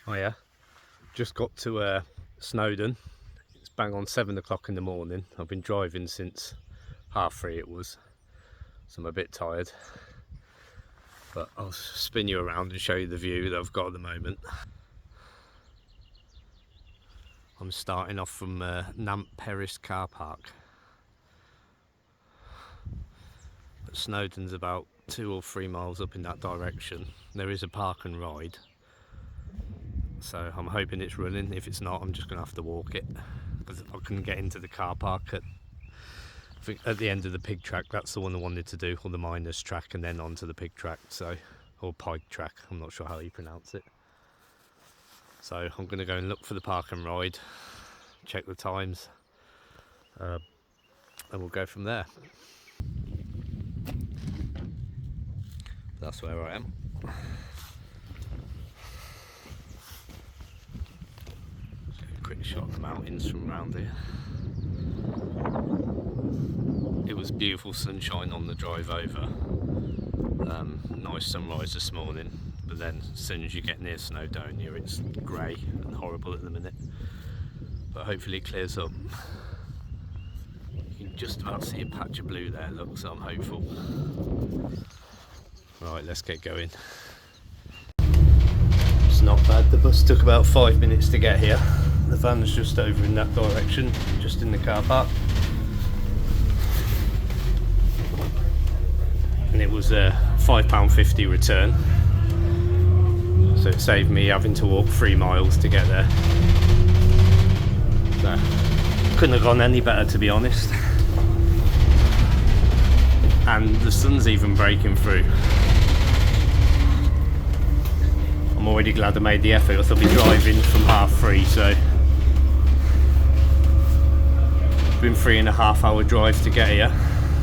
Oh yeah, just got to Snowdon. It's bang on 7 o'clock in the morning. I've been driving since 3:30 it was, so I'm a bit tired. But I'll spin you around and show you the view that I've got at the moment. I'm starting off from Nant Peris car park. But Snowdon's about 2 or 3 miles up in that direction. There is a park and ride, so I'm hoping it's running. If it's not, I'm just going to have to walk it, because I couldn't get into the car park at the end of the Pyg Track. That's the one I wanted to do, or the miners track, and then onto the Pyg Track, so, or Pyg Track, I'm not sure how you pronounce it. So I'm going to go and look for the park and ride, check the times, and we'll go from there. That's where I am. Quick shot of the mountains from around here. It was beautiful sunshine on the drive over. Nice sunrise this morning, but then as soon as you get near Snowdonia it's grey and horrible at the minute. But hopefully it clears up. You can just about see a patch of blue there, look, so I'm hopeful. Right, let's get going. It's not bad, the bus took about 5 minutes to get here. The van's just over in that direction, just in the car park. And it was a £5.50 return, so it saved me having to walk 3 miles to get there. So, couldn't have gone any better, to be honest. And the sun's even breaking through. I'm already glad I made the effort. I'll be driving from 3:30, so it's been 3.5 hour drive to get here,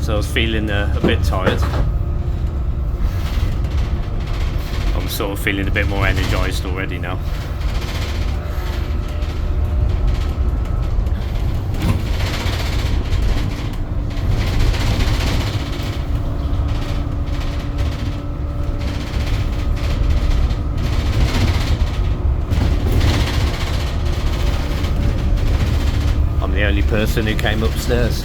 so I was feeling a bit tired. I'm sort of feeling a bit more energised already now. I'm the only person who came upstairs.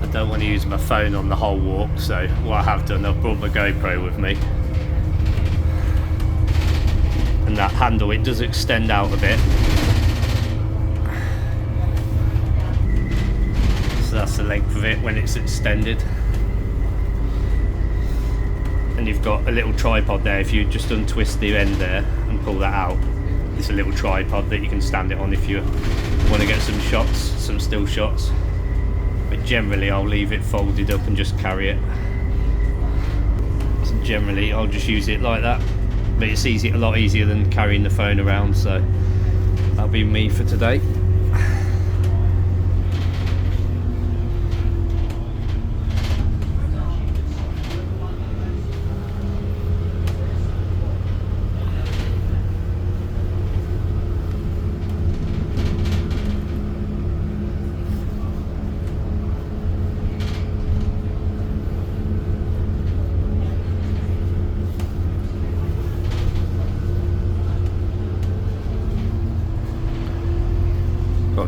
I don't want to use my phone on the whole walk, so what I have done, I've brought my GoPro with me. And that handle, it does extend out a bit. So that's the length of it when it's extended. And you've got a little tripod there. If you just untwist the end there and pull that out, it's a little tripod that you can stand it on if you want to get some shots, some still shots. But generally I'll leave it folded up and just carry it. So generally I'll just use it like that, but it's a lot easier than carrying the phone around, so that'll be me for today.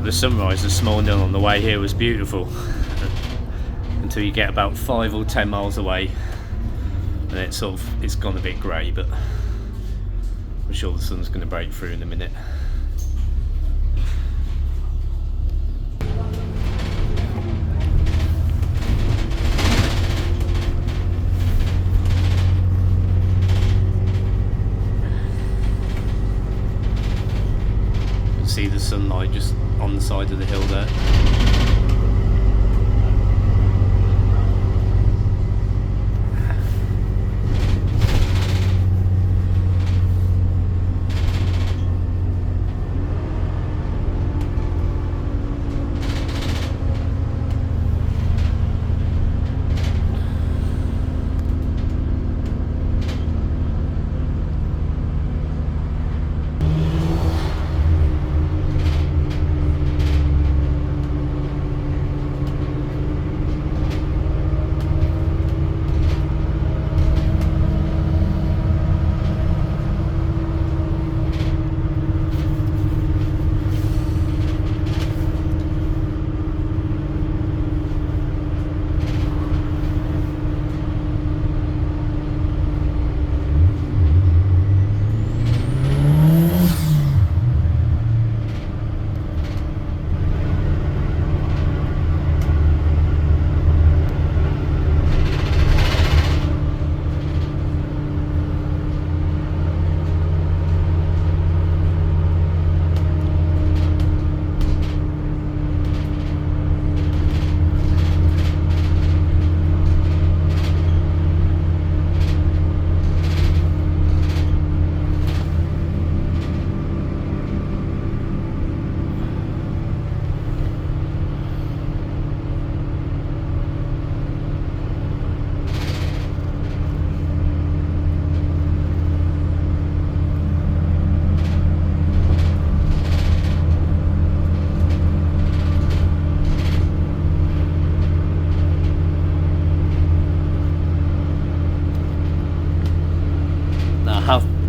The sunrise this morning on the way here was beautiful until you get about 5 or 10 miles away, and it's gone a bit grey, but I'm sure the sun's going to break through in a minute. see the sunlight just on the side of the hill there.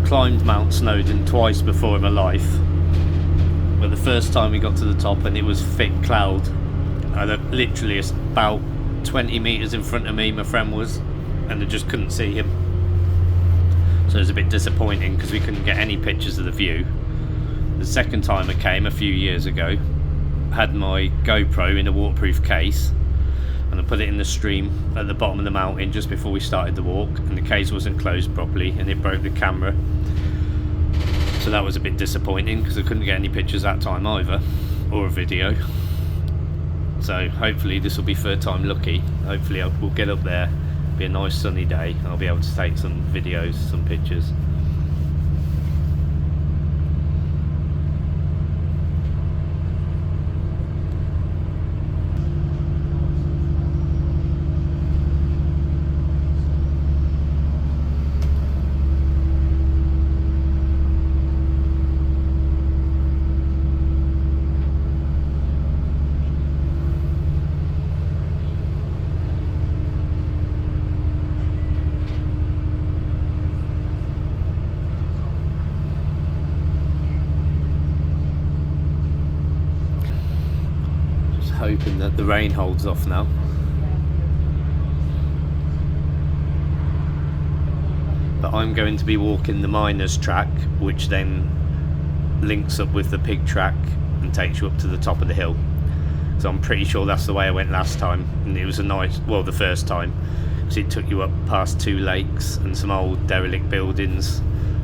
Climbed Mount Snowdon twice before in my life, but the first time we got to the top and it was thick cloud, and literally about 20 metres in front of me my friend was, and I just couldn't see him, so it was a bit disappointing because we couldn't get any pictures of the view. The second time I came a few years ago, I had my GoPro in a waterproof case and I put it in the stream at the bottom of the mountain just before we started the walk, and the case wasn't closed properly and it broke the camera. So that was a bit disappointing because I couldn't get any pictures that time either, or a video. So hopefully this will be third time lucky. Hopefully we'll get up there, be a nice sunny day, I'll be able to take some videos, some pictures. Hoping that the rain holds off now. But I'm going to be walking the miners track, which then links up with the Pyg Track and takes you up to the top of the hill. So I'm pretty sure that's the way I went last time, and it was a nice, well, the first time, because it took you up past 2 lakes and some old derelict buildings.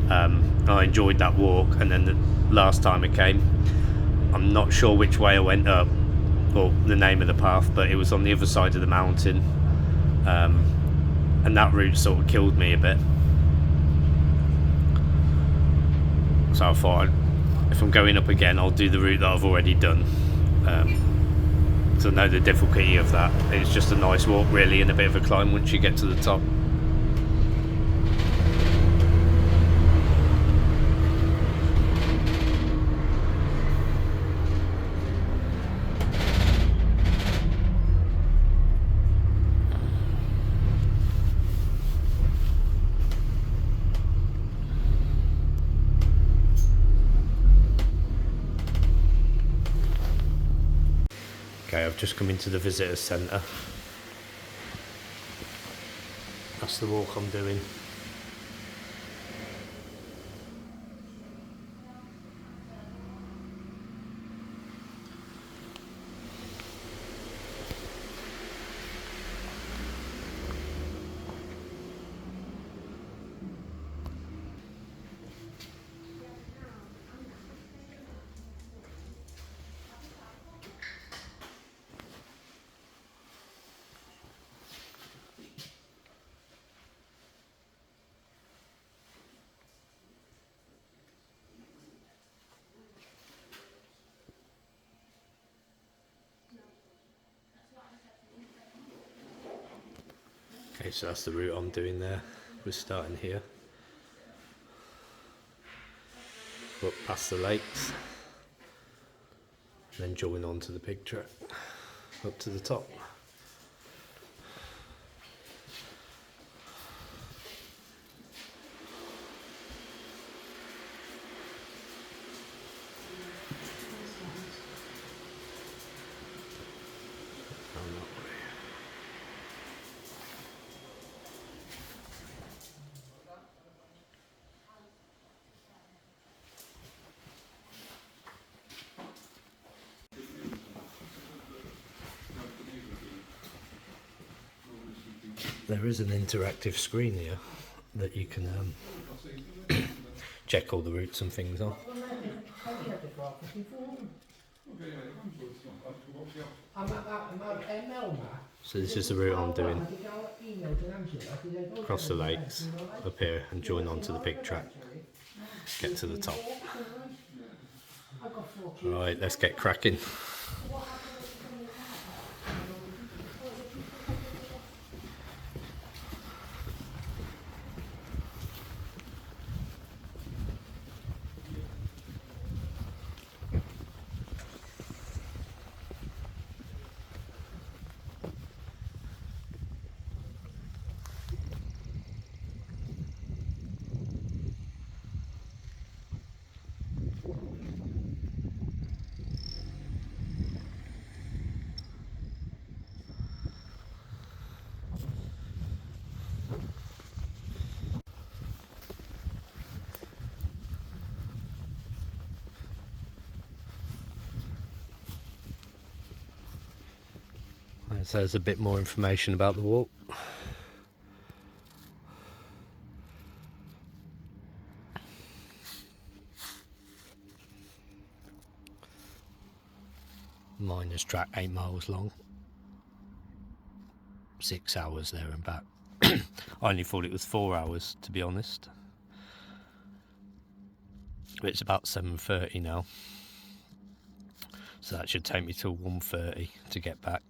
I enjoyed that walk, and then the last time I came, I'm not sure which way I went up, or the name of the path, but it was on the other side of the mountain, and that route sort of killed me a bit. So I thought, if I'm going up again, I'll do the route that I've already done, so I know the difficulty of that. It's just a nice walk really, and a bit of a climb once you get to the top. Okay, I've just come into the visitor centre. That's the walk I'm doing. Okay, so that's the route I'm doing there. We're starting here, up past the lakes, and then join on to the Pyg Track up to the top. There is an interactive screen here that you can check all the routes and things on. So this is the route I'm doing. Across the lakes, up here, and join onto the Pyg Track. Get to the top. Right, let's get cracking. So there's a bit more information about the walk. Miner's track, 8 miles long, 6 hours there and back. I only thought it was 4 hours, to be honest. But it's about 7:30 now, so that should take me till 1:30 to get back.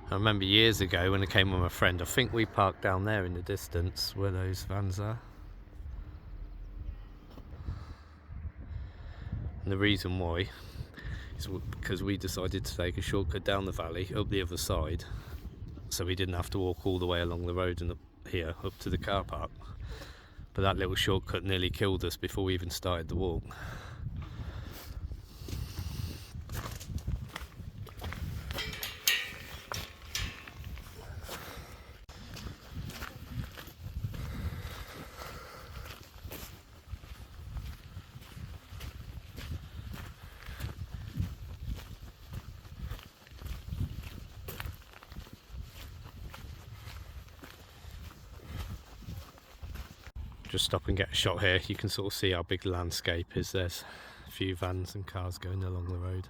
I remember years ago when I came with my friend, I think we parked down there in the distance where those vans are. And the reason why is because we decided to take a shortcut down the valley up the other side, so we didn't have to walk all the way along the road and up here up to the car park. But that little shortcut nearly killed us before we even started the walk. Just stop and get a shot here. You can sort of see how big the landscape is. There's a few vans and cars going along the road.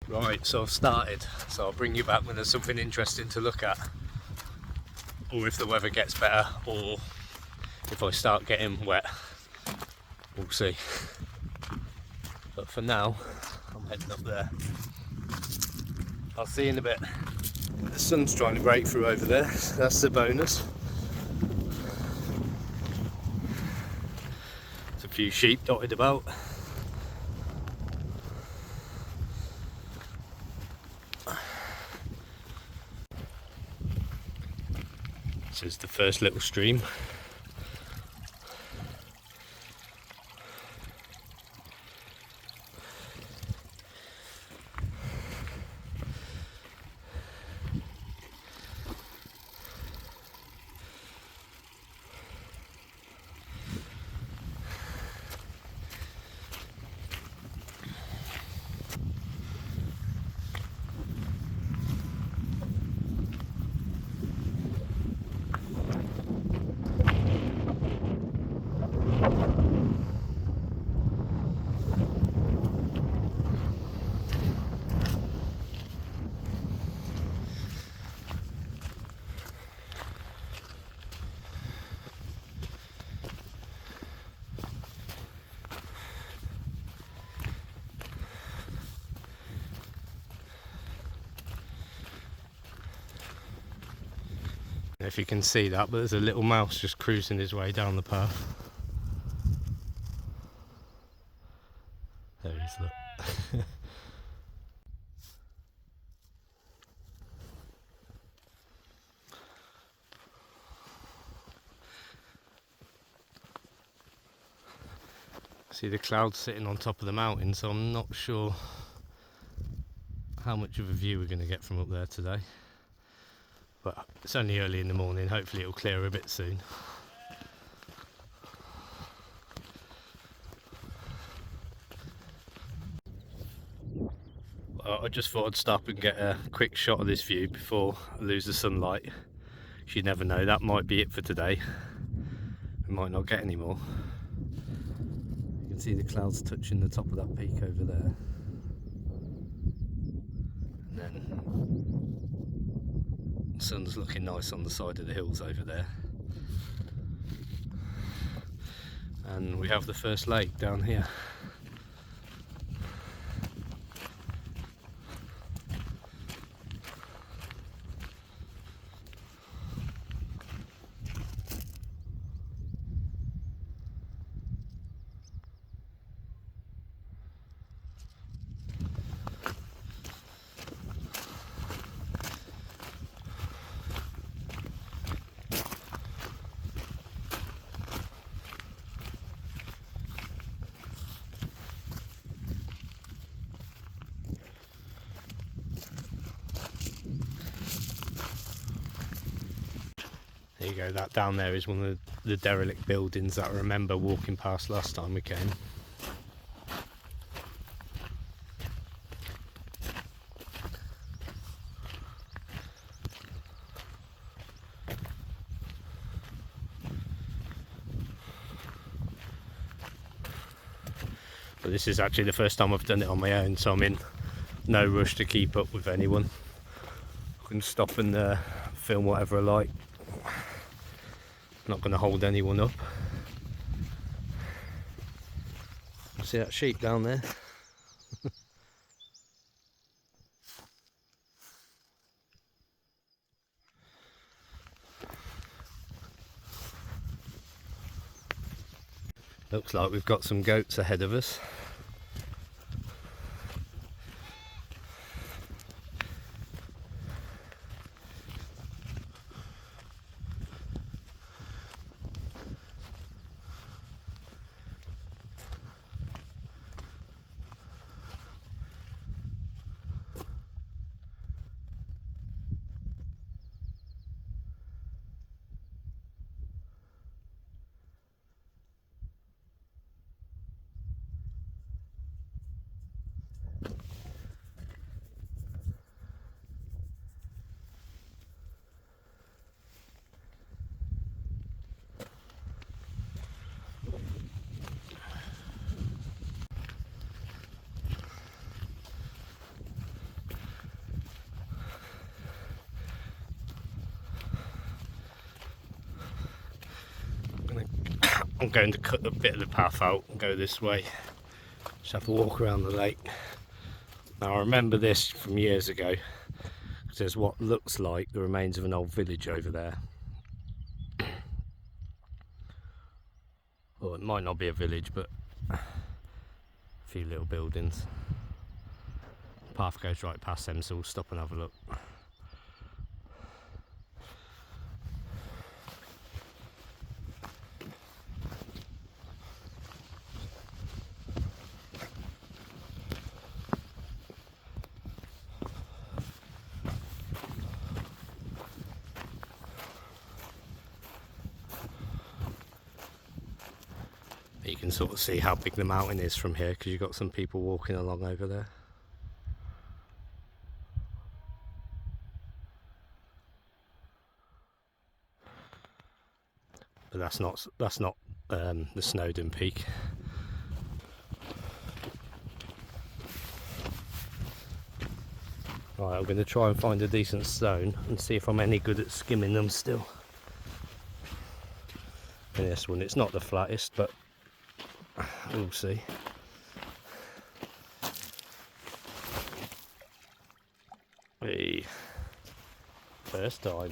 Right, so I've started, so I'll bring you back when there's something interesting to look at, or if the weather gets better, or if I start getting wet. We'll see. But for now, I'm heading up there. I'll see you in a bit. The sun's trying to break through over there, so that's the bonus. There's a few sheep dotted about. This is the first little stream. If you can see that, but there's a little mouse just cruising his way down the path. There he is, look. See the clouds sitting on top of the mountain, so I'm not sure how much of a view we're going to get from up there today. But it's only early in the morning, hopefully it'll clear a bit soon. Well, I just thought I'd stop and get a quick shot of this view before I lose the sunlight. You never know, that might be it for today. We might not get any more. You can see the clouds touching the top of that peak over there. And then the sun's looking nice on the side of the hills over there. And we have the first lake down here. There you go, that down there is one of the derelict buildings that I remember walking past last time we came. But this is actually the first time I've done it on my own, so I'm in no rush to keep up with anyone. I can stop and film whatever I like. Not going to hold anyone up. See that sheep down there? Looks like we've got some goats ahead of us. I'm going to cut a bit of the path out and go this way. Just have a walk around the lake. Now I remember this from years ago, because there's what looks like the remains of an old village over there. Well, it might not be a village, but a few little buildings. The path goes right past them, so we'll stop and have a look. You can sort of see how big the mountain is from here, because you've got some people walking along over there. But that's not the Snowdon peak. Right, I'm going to try and find a decent stone and see if I'm any good at skimming them still. And this one, it's not the flattest, but we'll see. Hey, first time.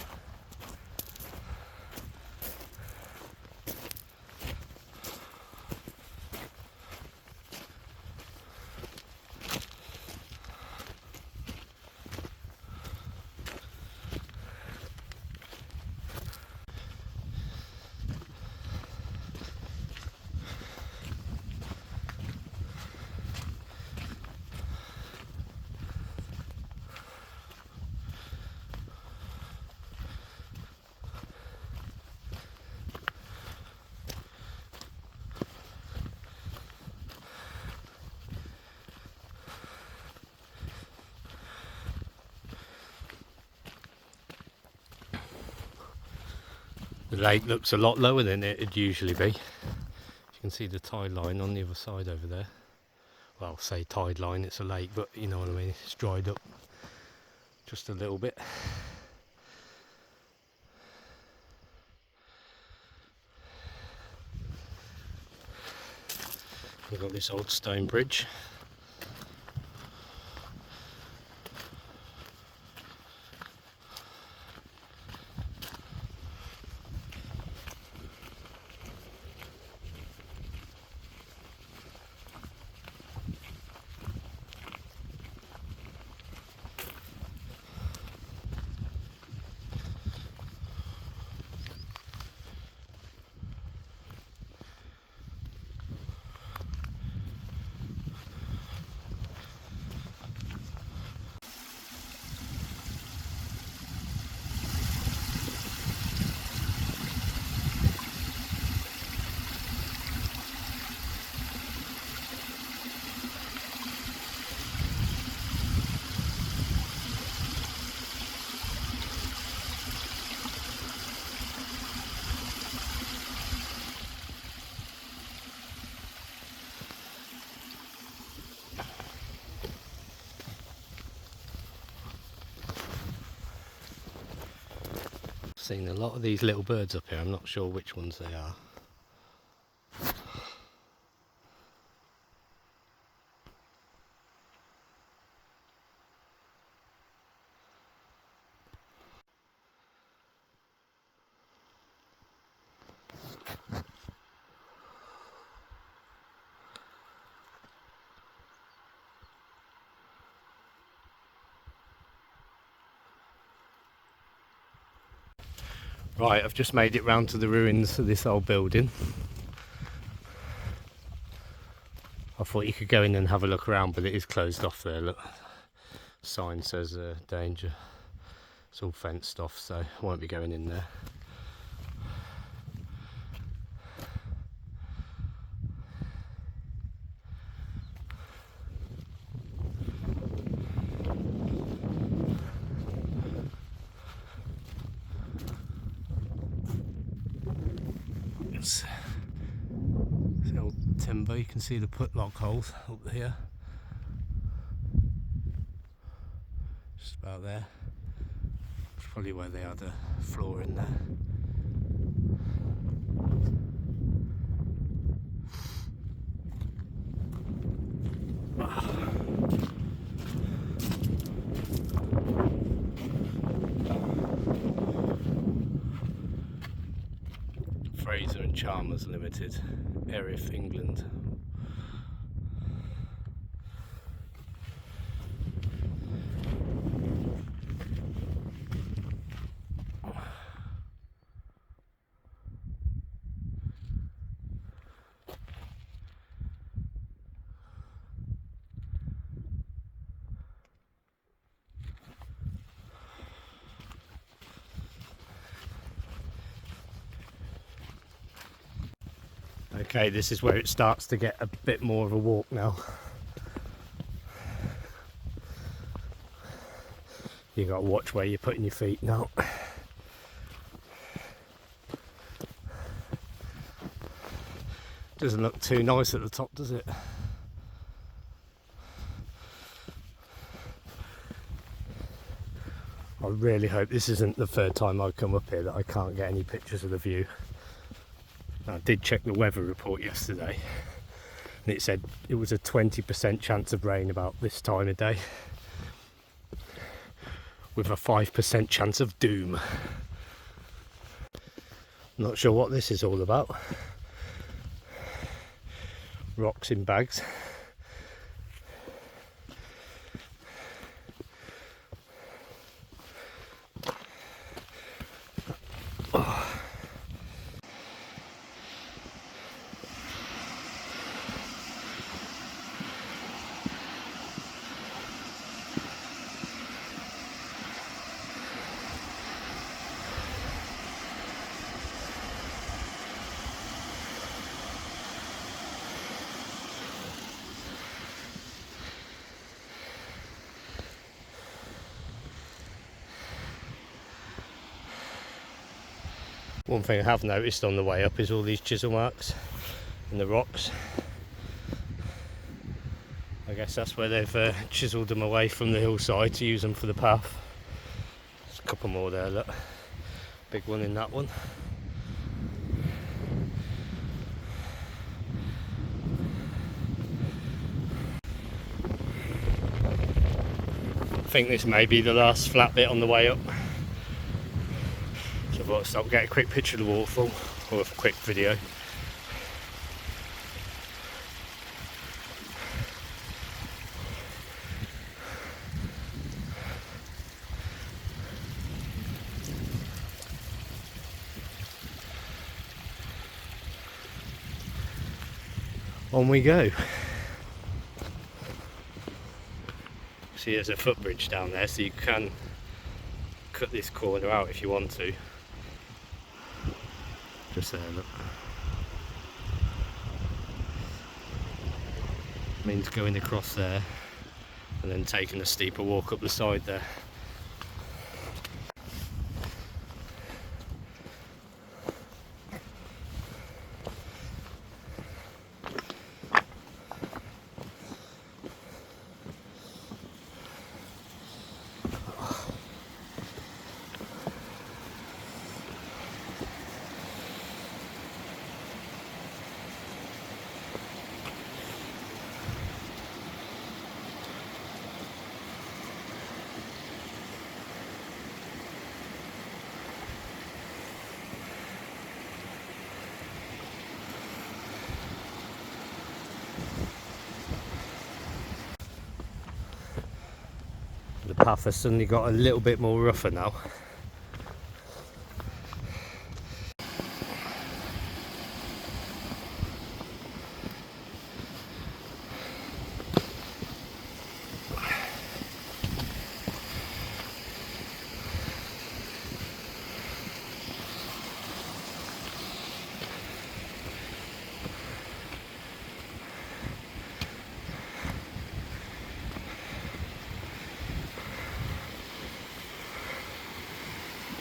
The lake looks a lot lower than it'd usually be. You can see the tide line on the other side over there. Well, say tide line, it's a lake, but you know what I mean, it's dried up just a little bit. We've got this old stone bridge. Seen a lot of these little birds up here, I'm not sure which ones they are. Right, I've just made it round to the ruins of this old building. I thought you could go in and have a look around, but it is closed off there, look. Sign says danger. It's all fenced off, so I won't be going in there. It's the old timber, you can see the putlock holes up here. Just about there. That's probably where they had a floor in there. Fraser and Chalmers Limited, Erith, England. Okay, this is where it starts to get a bit more of a walk now. You got to watch where you're putting your feet now. Doesn't look too nice at the top, does it? I really hope this isn't the third time I've come up here that I can't get any pictures of the view. I did check the weather report yesterday and it said it was a 20% chance of rain about this time of day, with a 5% chance of doom. Not sure what this is all about. Rocks in bags. One thing I have noticed on the way up is all these chisel marks in the rocks. I guess that's where they've chiselled them away from the hillside to use them for the path. There's a couple more there, look. Big one in that one. I think this may be the last flat bit on the way up. So I thought I'd stop, get a quick picture of the waterfall, or a quick video. On we go. See, there's a footbridge down there, so you can cut this corner out if you want to. Just there, look. Means going across there and then taking a steeper walk up the side there. The path has suddenly got a little bit more rougher now.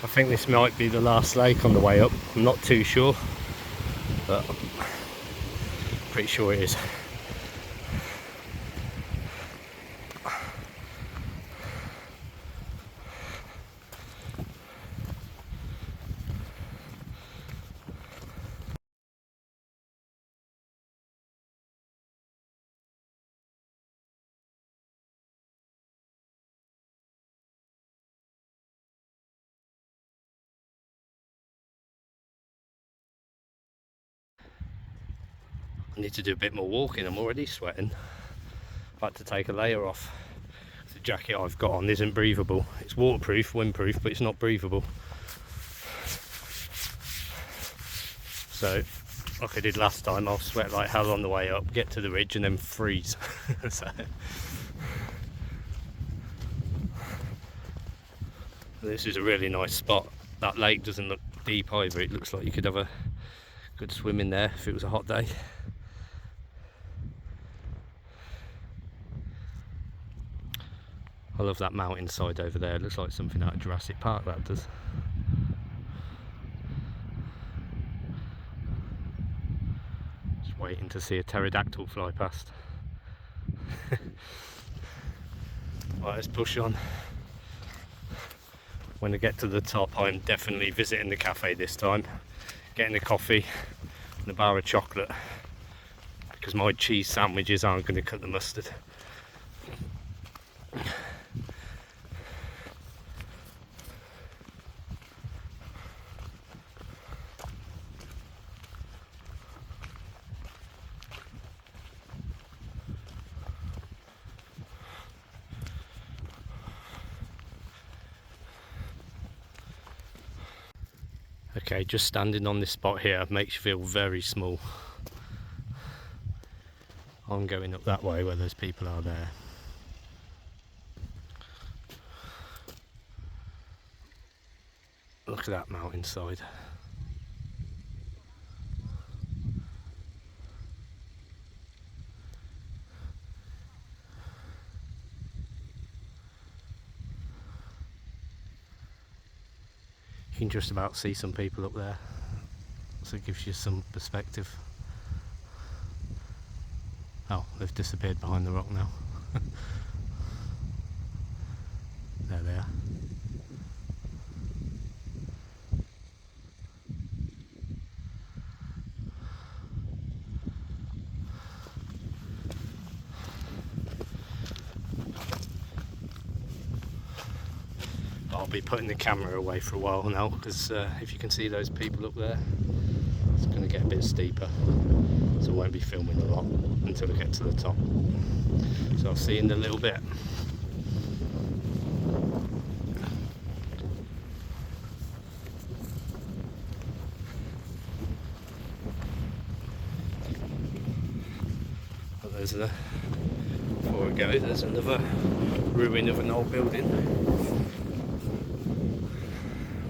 I think this might be the last lake on the way up. I'm not too sure, but I'm pretty sure it is. I need to do a bit more walking, I'm already sweating. I've had to take a layer off. The jacket I've got on isn't breathable. It's waterproof, windproof, but it's not breathable. So, like I did last time, I'll sweat like hell on the way up, get to the ridge and then freeze. So, this is a really nice spot. That lake doesn't look deep either. It looks like you could have a good swim in there if it was a hot day. I love that mountainside over there. It looks like something out of Jurassic Park, that does. Just waiting to see a pterodactyl fly past. Right, let's push on. When I get to the top, I'm definitely visiting the cafe this time, getting a coffee and a bar of chocolate, because my cheese sandwiches aren't going to cut the mustard. Okay, just standing on this spot here makes you feel very small. I'm going up that way where those people are there. Look at that mountainside. You can just about see some people up there, so it gives you some perspective. Oh, they've disappeared behind the rock now. There they are. I'll be putting the camera away for a while now, because if you can see those people up there, it's going to get a bit steeper, so I won't be filming a lot until I get to the top. So I'll see you in a little bit. But before I go, there's another ruin of an old building.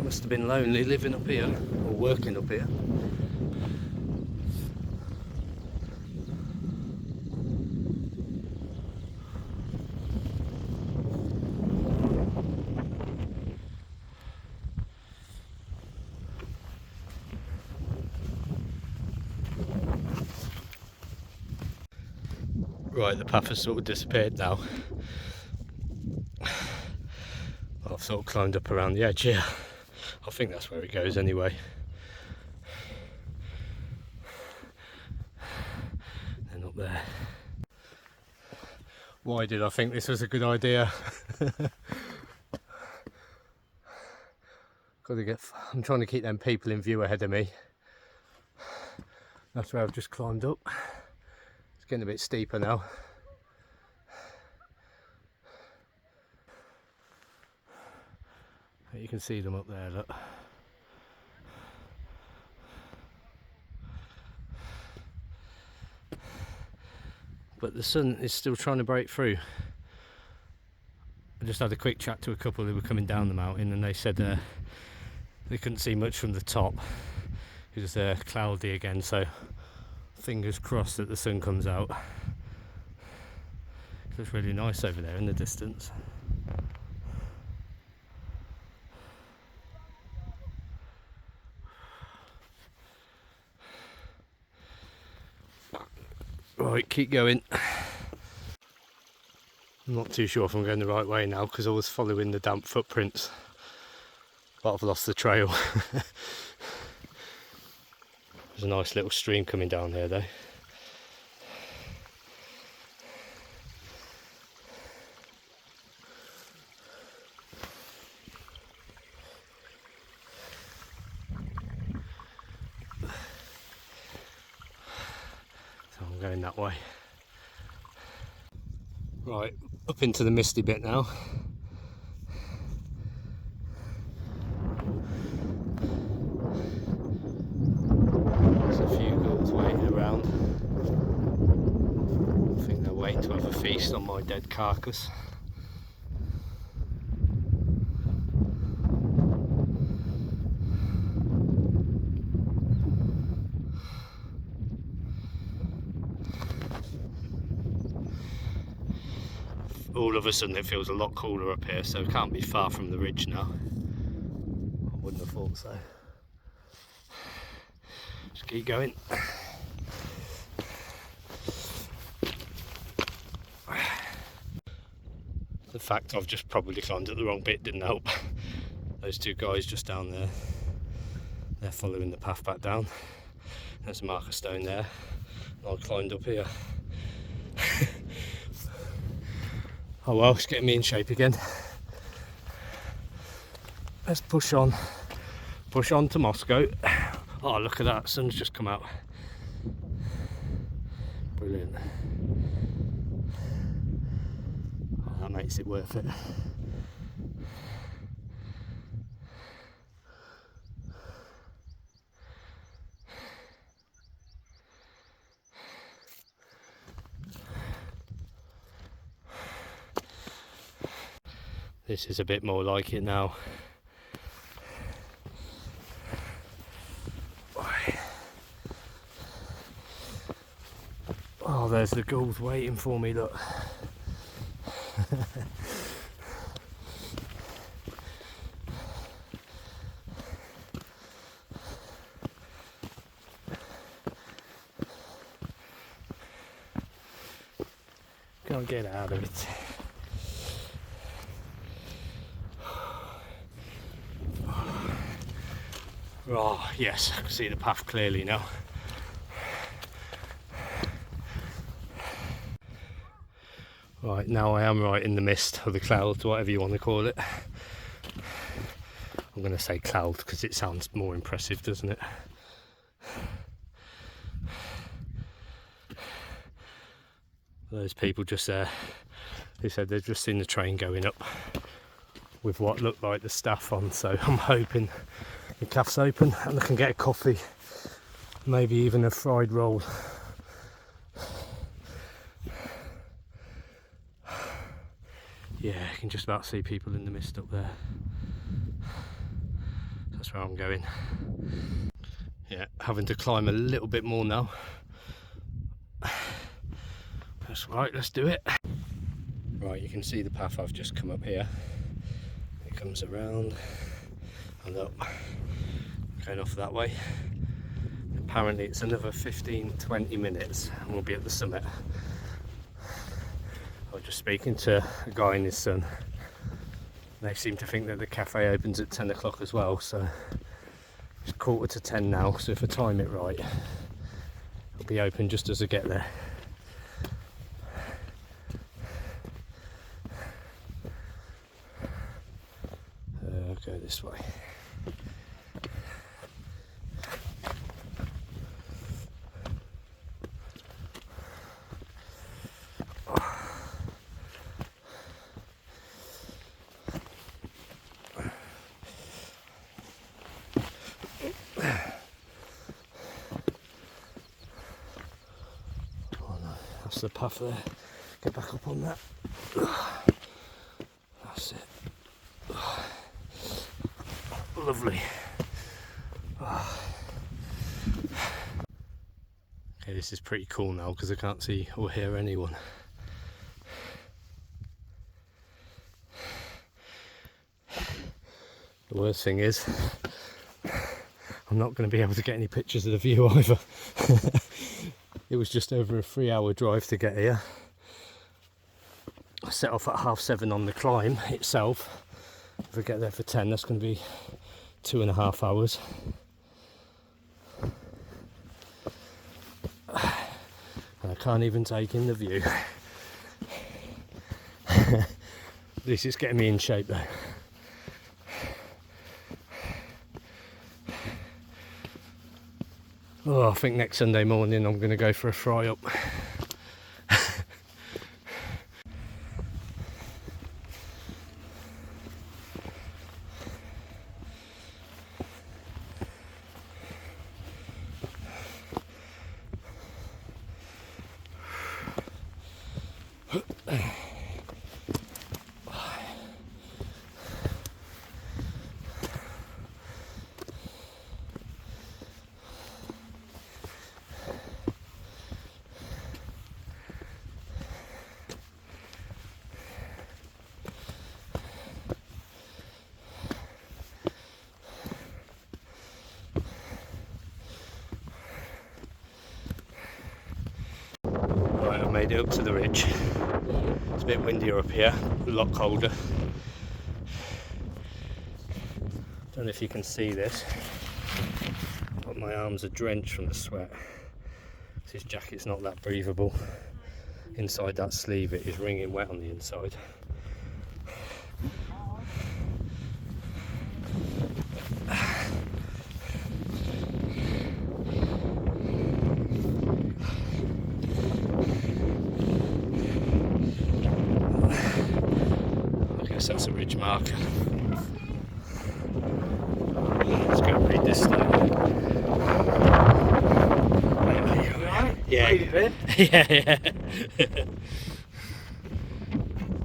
Must have been lonely living up here, or working up here. Right, the path has sort of disappeared now. I've sort of climbed up around the edge here. I think that's where it goes anyway. And up there. Why did I think this was a good idea? I'm trying to keep them people in view ahead of me. That's where I've just climbed up. It's getting a bit steeper now. You can see them up there, look. But the sun is still trying to break through. I just had a quick chat to a couple who were coming down the mountain, and they said they couldn't see much from the top. It was cloudy again, so fingers crossed that the sun comes out. It looks really nice over there in the distance. Right, keep going. I'm not too sure if I'm going the right way now, because I was following the damp footprints, but I've lost the trail. There's a nice little stream coming down here though. So I'm going that way. Right, up into the misty bit now. There's a few ghouls waiting around. I think they're waiting to have a feast on my dead carcass. All of a sudden it feels a lot cooler up here, so it can't be far from the ridge now. I wouldn't have thought so. Just keep going. The fact I've just probably climbed at the wrong bit didn't help. Those two guys just down there, they're following the path back down. There's a marker stone there, and I climbed up here. Oh well, it's getting me in shape again. Let's push on to Moscow. Oh, look at that, sun's just come out. Brilliant. Oh, that makes it worth it. This is a bit more like it now. Oh, there's the gulls waiting for me, look. Can't get out of it. Oh, yes, I can see the path clearly now. Right, now I am right in the mist, or the clouds, whatever you want to call it. I'm going to say cloud because it sounds more impressive, doesn't it? Those people just there, they said they've just seen the train going up with what looked like the staff on, so I'm hoping the cafe's open and I can get a coffee, maybe even a fried roll. Yeah, you can just about see people in the mist up there. That's where I'm going. Yeah, having to climb a little bit more now. That's right, let's do it. Right, you can see the path I've just come up here. It comes around and up, going off that way. Apparently it's another 15-20 minutes and we'll be at the summit. I was just speaking to a guy and his son. They seem to think that the cafe opens at 10 o'clock as well, so it's 9:45 now, so if I time it right, it'll be open just as I get there. I'll go this way. That's the path there. Get back up on that. That's it. Lovely. Okay, this is pretty cool now because I can't see or hear anyone. The worst thing is I'm not going to be able to get any pictures of the view either. It was just over a 3-hour drive to get here. I set off at 7:30 on the climb itself. If I get there for 10, that's going to be 2.5 hours. And I can't even take in the view. At least it's getting me in shape though. Oh, I think next Sunday morning I'm going to go for a fry up. Right, I've made it up to the ridge. It's a bit windier up here, a lot colder. Don't know if you can see this, but my arms are drenched from the sweat. This jacket's not that breathable. Inside that sleeve it is wringing wet on the inside. I guess that's a ridge marker. Let's go read this stuff. Yeah. Yeah.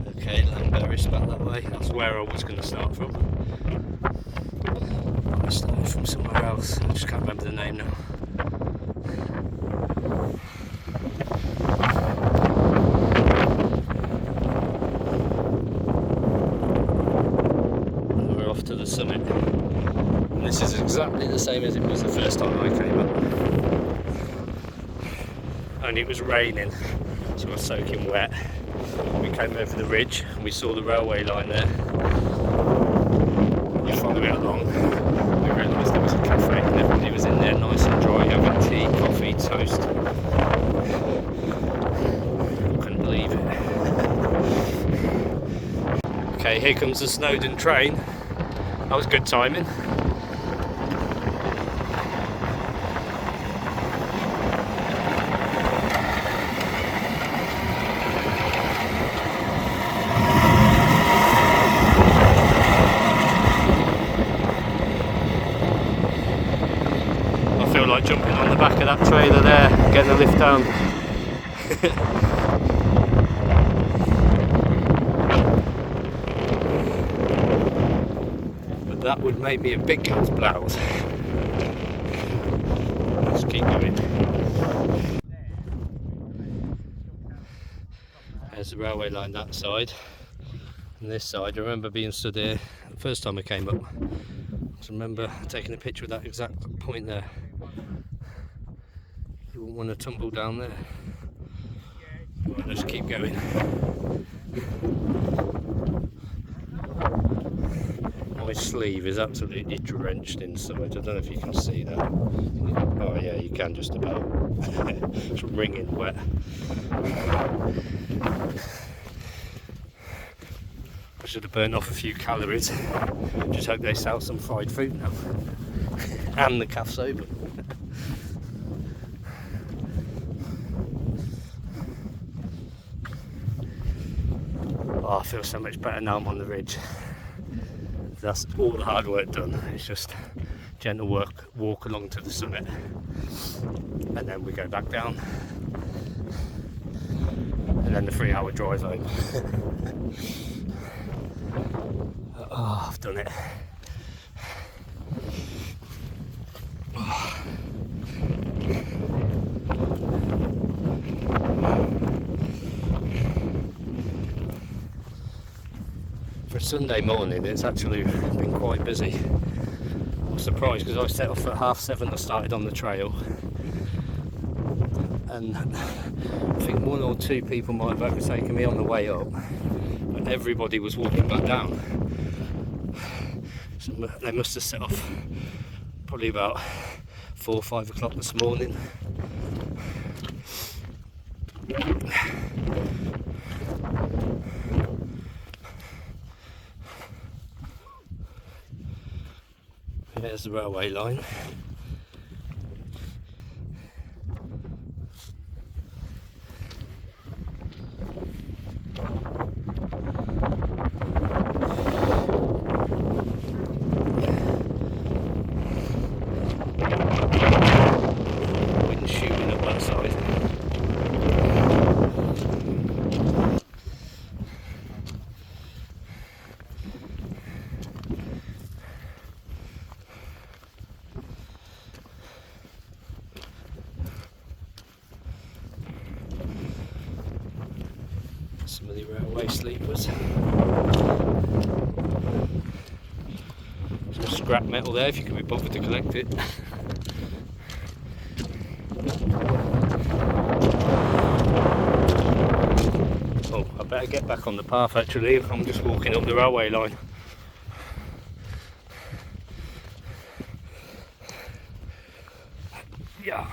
Okay, Nant Peris back that way. That's where I was going to start from. I started from somewhere else. I just can't remember the name now. And we're off to the summit. And this is exactly the same as it was the first time I came up. Only it was raining, so I was soaking wet. We came over the ridge and we saw the railway line there. We followed it along. We realised there was a cafe and everybody was in there nice and dry, having tea, coffee, toast. Couldn't believe it. Okay, here comes the Snowdon train. That was good timing. I feel like jumping on the back of that trailer there, getting a lift down. But that would make me a big girl's blouse. Let's keep going. There's the railway line that side. And this side, I remember being stood here the first time I came up. I remember taking a picture of that exact point there. You wouldn't want to tumble down there. Right, let's keep going. My sleeve is absolutely drenched inside. I don't know if you can see that. Oh yeah, you can just about. It's wringing wet. I should have burnt off a few calories. Just hope they sell some fried food now. And the cafe's open. Oh, I feel so much better now I'm on the ridge. That's all the hard work done. It's just gentle walk along to the summit. And then we go back down. And then the 3-hour drive home. Oh, I've done it. Oh. For Sunday morning, it's actually been quite busy. I was surprised because I set off at 7:30. I started on the trail, and I think 1 or 2 people might have overtaken me on the way up, but everybody was walking back down. So they must have set off probably about 4 or 5 o'clock this morning. There's the railway line. Wind shooting up that side. Some of the railway sleepers. Some scrap metal there if you can be bothered to collect it. better get back on the path actually. I'm just walking up the railway line. Yeah.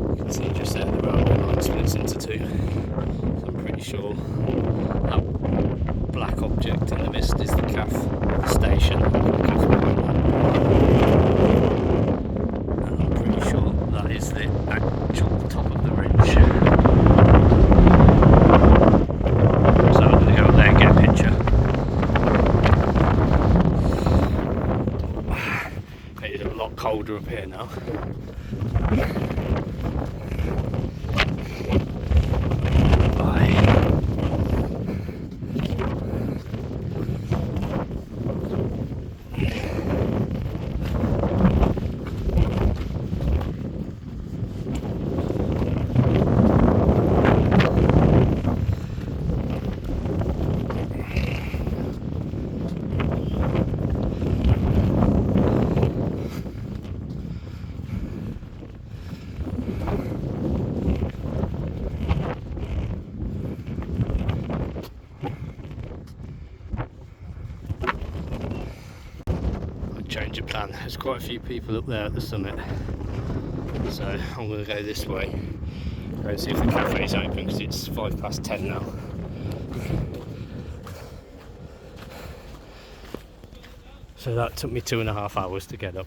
You can see just there the railway line splits into two. So I'm pretty sure that black object in the mist is the CAF station. And I'm pretty sure that is the actual top of the ridge. So I'm going to go up there and get a picture. It is a lot colder up here now. Change of plan. There's quite a few people up there at the summit, so I'm going to go this way, go and see if the cafe is open because it's 10:05 now. So that took me 2.5 hours to get up.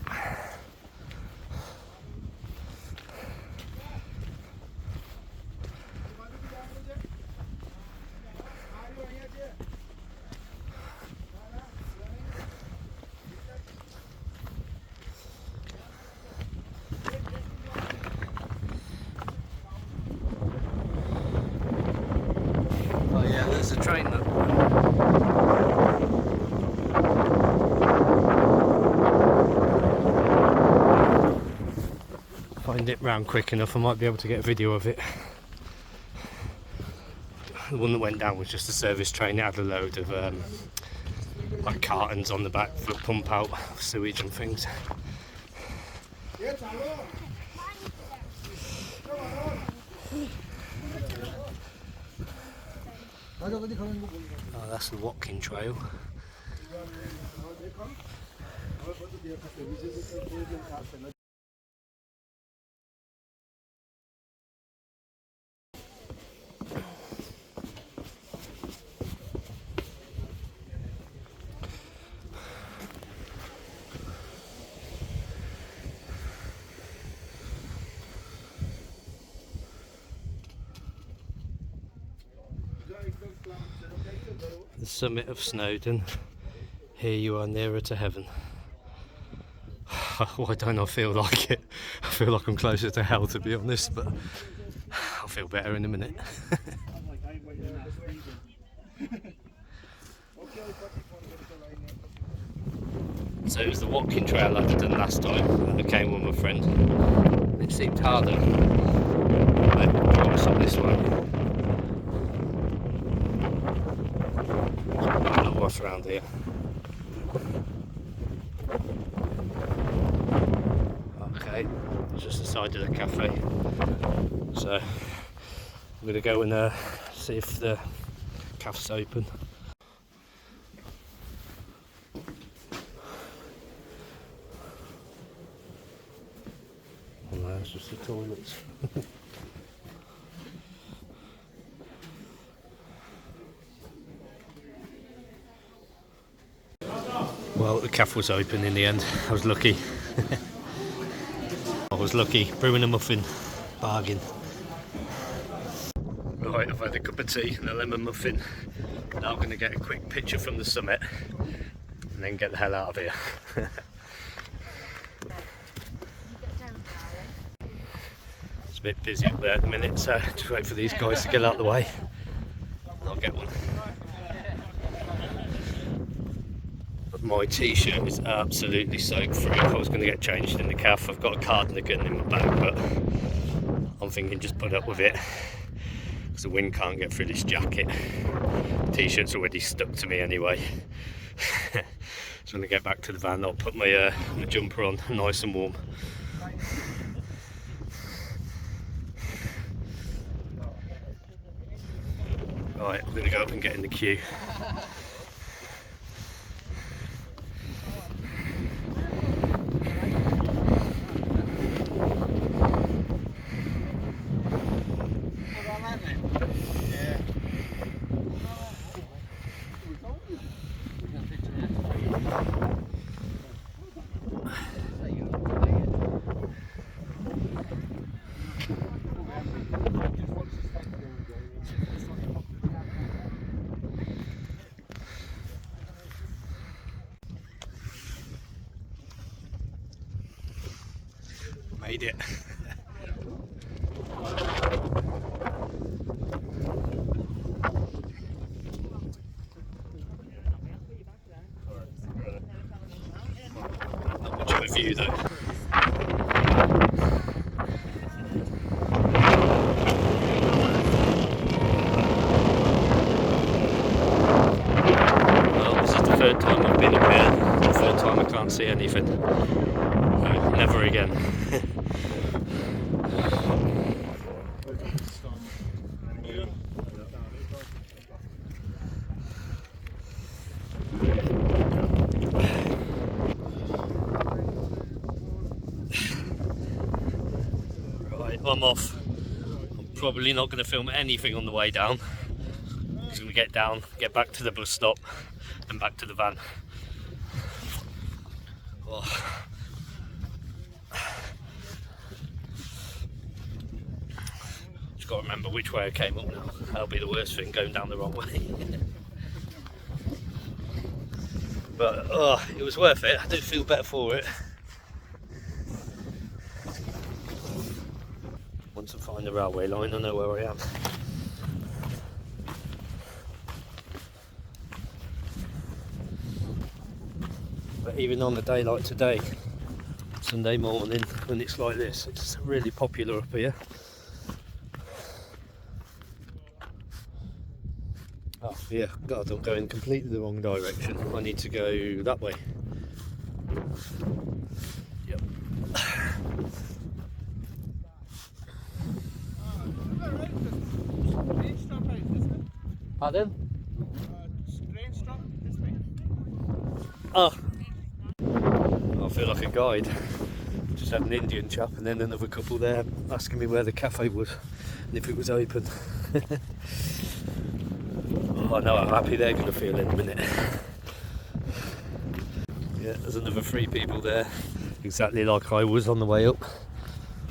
Oh yeah, there's a train that find it round quick enough, I might be able to get a video of it. The one that went down was just a service train. It had a load of like cartons on the back for pump out sewage and things. Oh, that's the walking trail. The summit of Snowdon. Here you are nearer to heaven. Why don't I feel like it? I feel like I'm closer to hell, to be honest, but I'll feel better in a minute. So it was the walking trail I'd done last time. I came with my friend. It seemed harder. Right, got us up this way. Look what's around here. Okay, it's just the side of the cafe. So I'm going to go and see if the cafe's open. Oh no, it's just the toilets. Well, the cafe was open in the end. I was lucky. I was lucky. Brewing a muffin. Bargain. Right, I've had a cup of tea and a lemon muffin. Now I'm going to get a quick picture from the summit and then get the hell out of here. It's a bit busy up there at the minute, so just wait for these guys to get out of the way and I'll get one. My t-shirt is absolutely soaked through. I was going to get changed in the cafe. I've got a cardigan in my bag, but I'm thinking just put up with it. because the wind can't get through this jacket. The t-shirt's already stuck to me anyway. So when I get back to the van, I'll put my jumper on, nice and warm. Right, I'm going to go up and get in the queue. Made it. Not much of a view though. Well, this is the third time I've been up here. The third time I can't see anything. Never again. Right, I'm off. I'm probably not going to film anything on the way down. I'm just going to get down, get back to the bus stop and back to the van. Oh. Got to remember which way I came up now. That'll be the worst thing, going down the wrong way. But oh, it was worth it. I do feel better for it. Once I find the railway line, I know where I am. But even on a day like today, Sunday morning, when it's like this, it's really popular up here. Oh yeah, God, I'm going completely the wrong direction. I need to go that way. Yep. Pardon? Train stop this way. Oh. I feel like a guide. Just had an Indian chap and then another couple there asking me where the cafe was and if it was open. Oh, I know how happy they're going to feel in a minute. Yeah, there's another 3 people there, exactly like I was on the way up.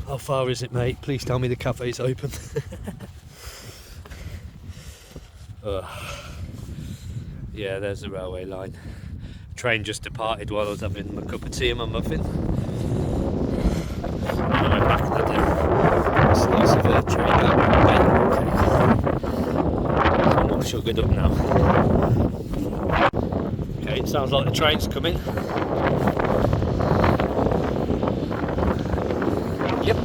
How far is it, mate? Please tell me the cafe's open. Yeah, there's the railway line. Train just departed while I was having my cup of tea and my muffin. And I'm back in the day. Slice of a train I'm all sugared up now. Okay, it sounds like the train's coming. Yep.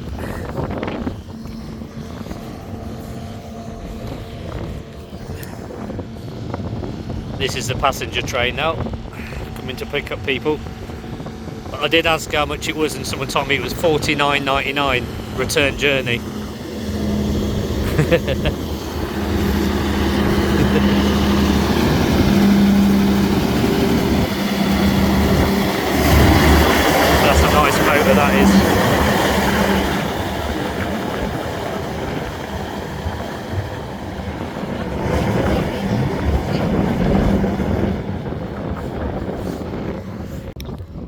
This is the passenger train now, coming to pick up people. But I did ask how much it was and someone told me it was $49.99 return journey. That's a nice motor, that is.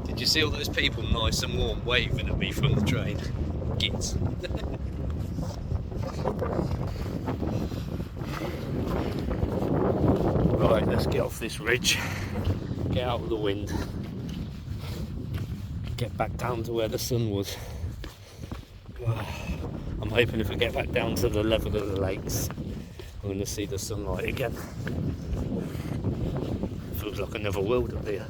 Did you see all those people nice and warm waving at me from the train? Gits. Right, let's get off this ridge, get out of the wind, get back down to where the sun was. I'm hoping if I get back down to the level of the lakes, I'm going to see the sunlight again. Feels like another world up there.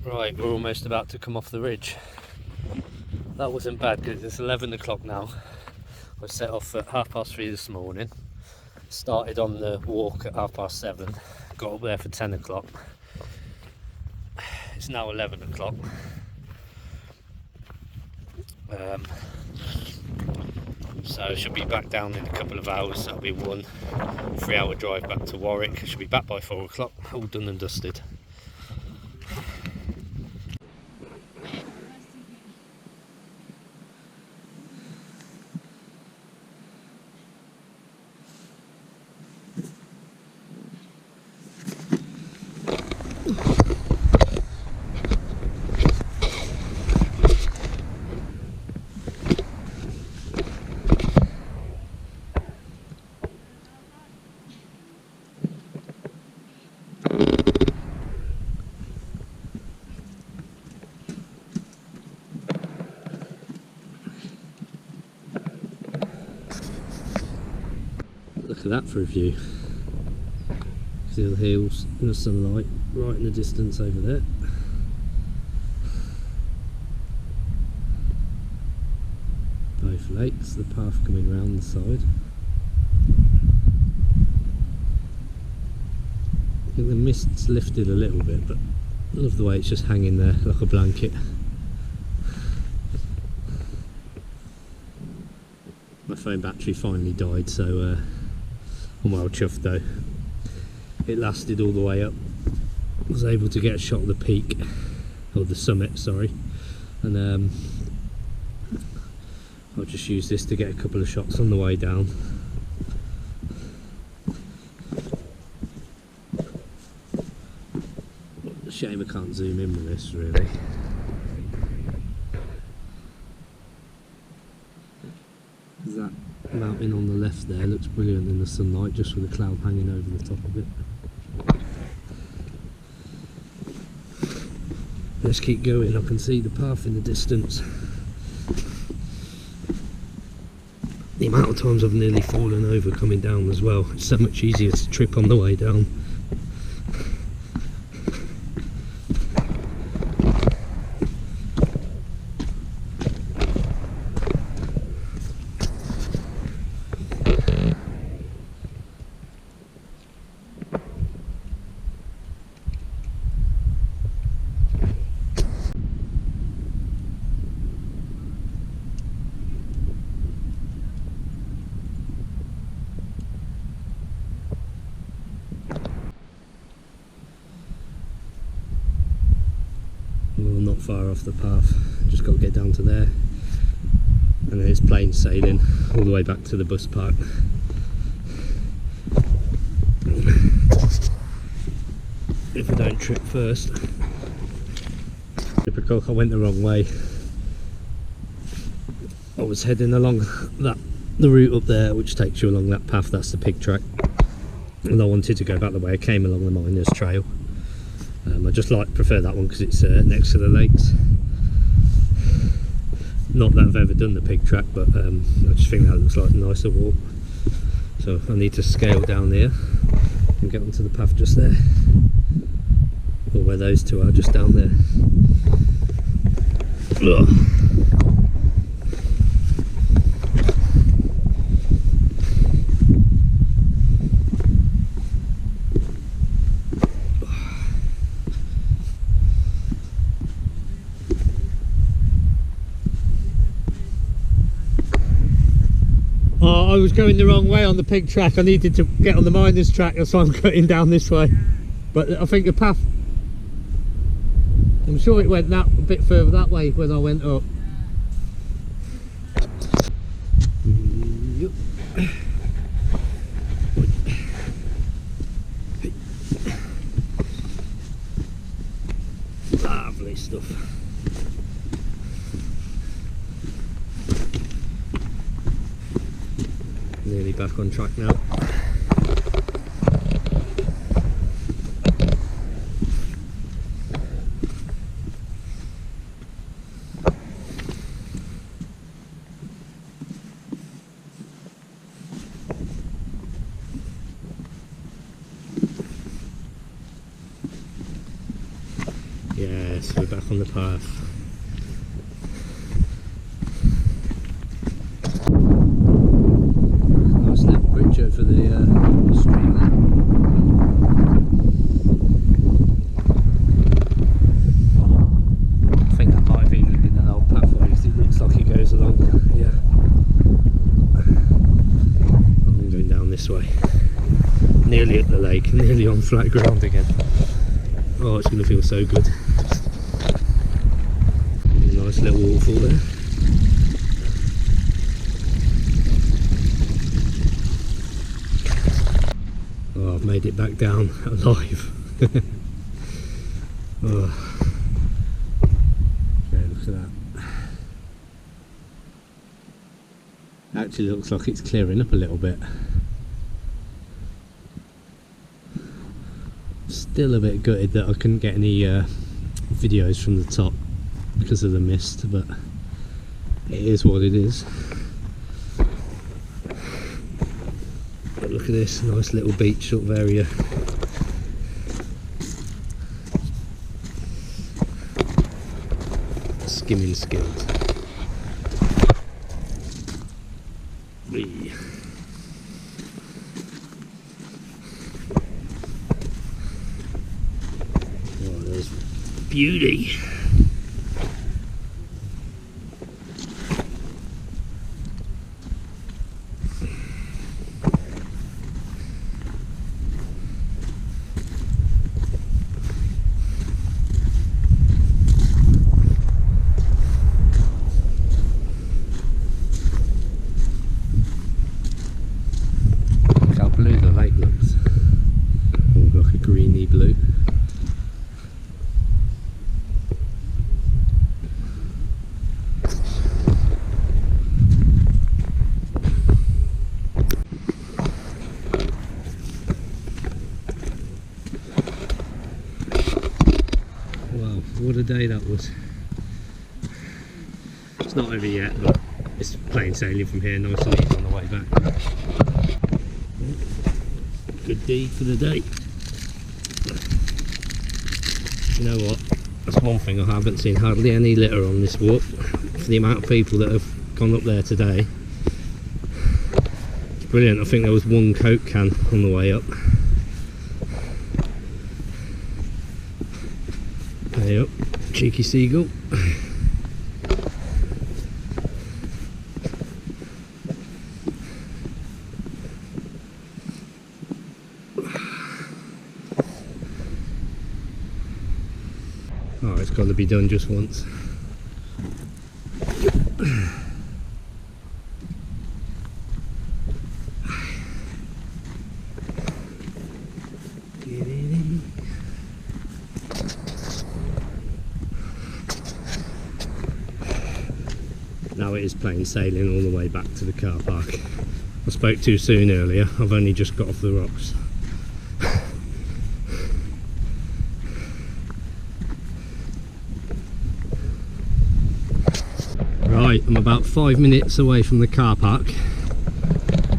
Right, we're almost about to come off the ridge. That wasn't bad because it's 11 o'clock now. I set off at 3:30 this morning. Started on the walk at 7:30. Got up there for 10 o'clock. It's now 11 o'clock. So I should be back down in a couple of hours. That'll be 1 3-hour drive back to Warwick. I should be back by 4 o'clock, all done and dusted. Look at that for a view. See the hills and the sunlight right in the distance over there. Both lakes, the path coming round the side. I think the mist's lifted a little bit, but I love the way it's just hanging there like a blanket. My phone battery finally died, so I'm well chuffed though. It lasted all the way up. I was able to get a shot of the peak, or the summit, sorry, and I'll just use this to get a couple of shots on the way down. Shame I can't zoom in with this really. That mountain on the left there looks brilliant in the sunlight, just with a cloud hanging over the top of it. Let's keep going. I can see the path in the distance. The amount of times I've nearly fallen over coming down as well. It's so much easier to trip on the way down. Not far off the path, just got to get down to there, and then it's plain sailing all the way back to the bus park. If I don't trip first. Typical, I went the wrong way. I was heading along the route up there which takes you along that path. That's the Pyg Track, and I wanted to go back the way I came along the Miners Trail. I just prefer that one because it's next to the lakes. Not that I've ever done the Pyg Track, but I just think that looks like a nicer walk. So I need to scale down here and get onto the path just there, or where those two are, just down there. Ugh. I was going the wrong way on the Pyg Track. I needed to get on the Miners Track, that's why I'm cutting down this way. But I think the path, I'm sure it went a bit further that way when I went up. Lovely stuff. Nearly back on track now. Yes. we're back on the path. Nice little bridge over the stream there. I think that might have even been an old pathway. It looks like it goes along. Yeah. I'm going down this way. Nearly at the lake, nearly on flat ground again. Oh, it's going to feel so good. Nice little waterfall there. Oh, I've made it back down alive. Oh. Okay, look at that. Actually looks like it's clearing up a little bit. Still a bit gutted that I couldn't get any videos from the top because of the mist, but it is what it is. But look at this nice little beach sort of area. Skimming skills. Whee. Oh, there's beauty. Blue the lake looks, or like a greeny blue. Wow, what a day that was. It's not over yet, but it's plain sailing from here, nice and easy on the way back. Good deed for the day. You know what? That's one thing I haven't seen hardly any litter on this walk. For the amount of people that have gone up there today, it's brilliant. I think there was one Coke can on the way up. Hey up, cheeky seagull. Oh, it's got to be done just once. Now it is plain sailing all the way back to the car park. I spoke too soon earlier, I've only just got off the rocks. Right, I'm about 5 minutes away from the car park.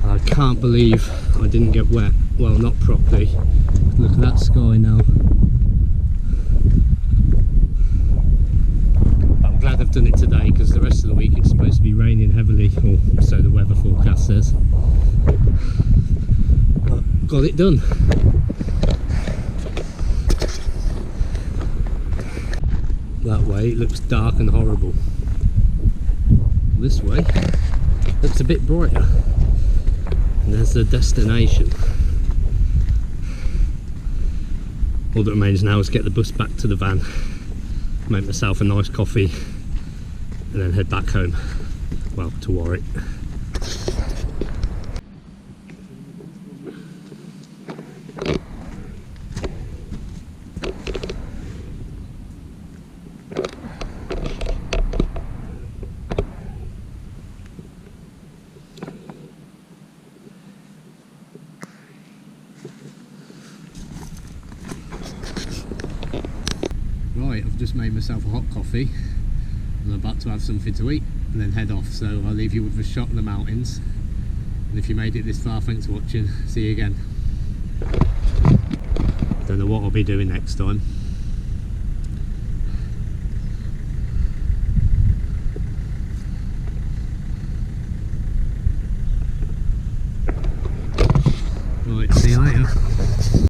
I can't believe I didn't get wet. Well, not properly. Look at that sky now. I'm glad I've done it today because the rest of the week it's supposed to be raining heavily, or so the weather forecast says. But got it done. That way it looks dark and horrible. This way looks a bit brighter, and there's the destination. All that remains now is get the bus back to the van, make myself a nice coffee, and then head back home, well, to Warwick. Right, I've just made myself a hot coffee and I'm about to have something to eat and then head off, so I'll leave you with a shot in the mountains, and if you made it this far, thanks for watching. See you again. Don't know what I'll be doing next time.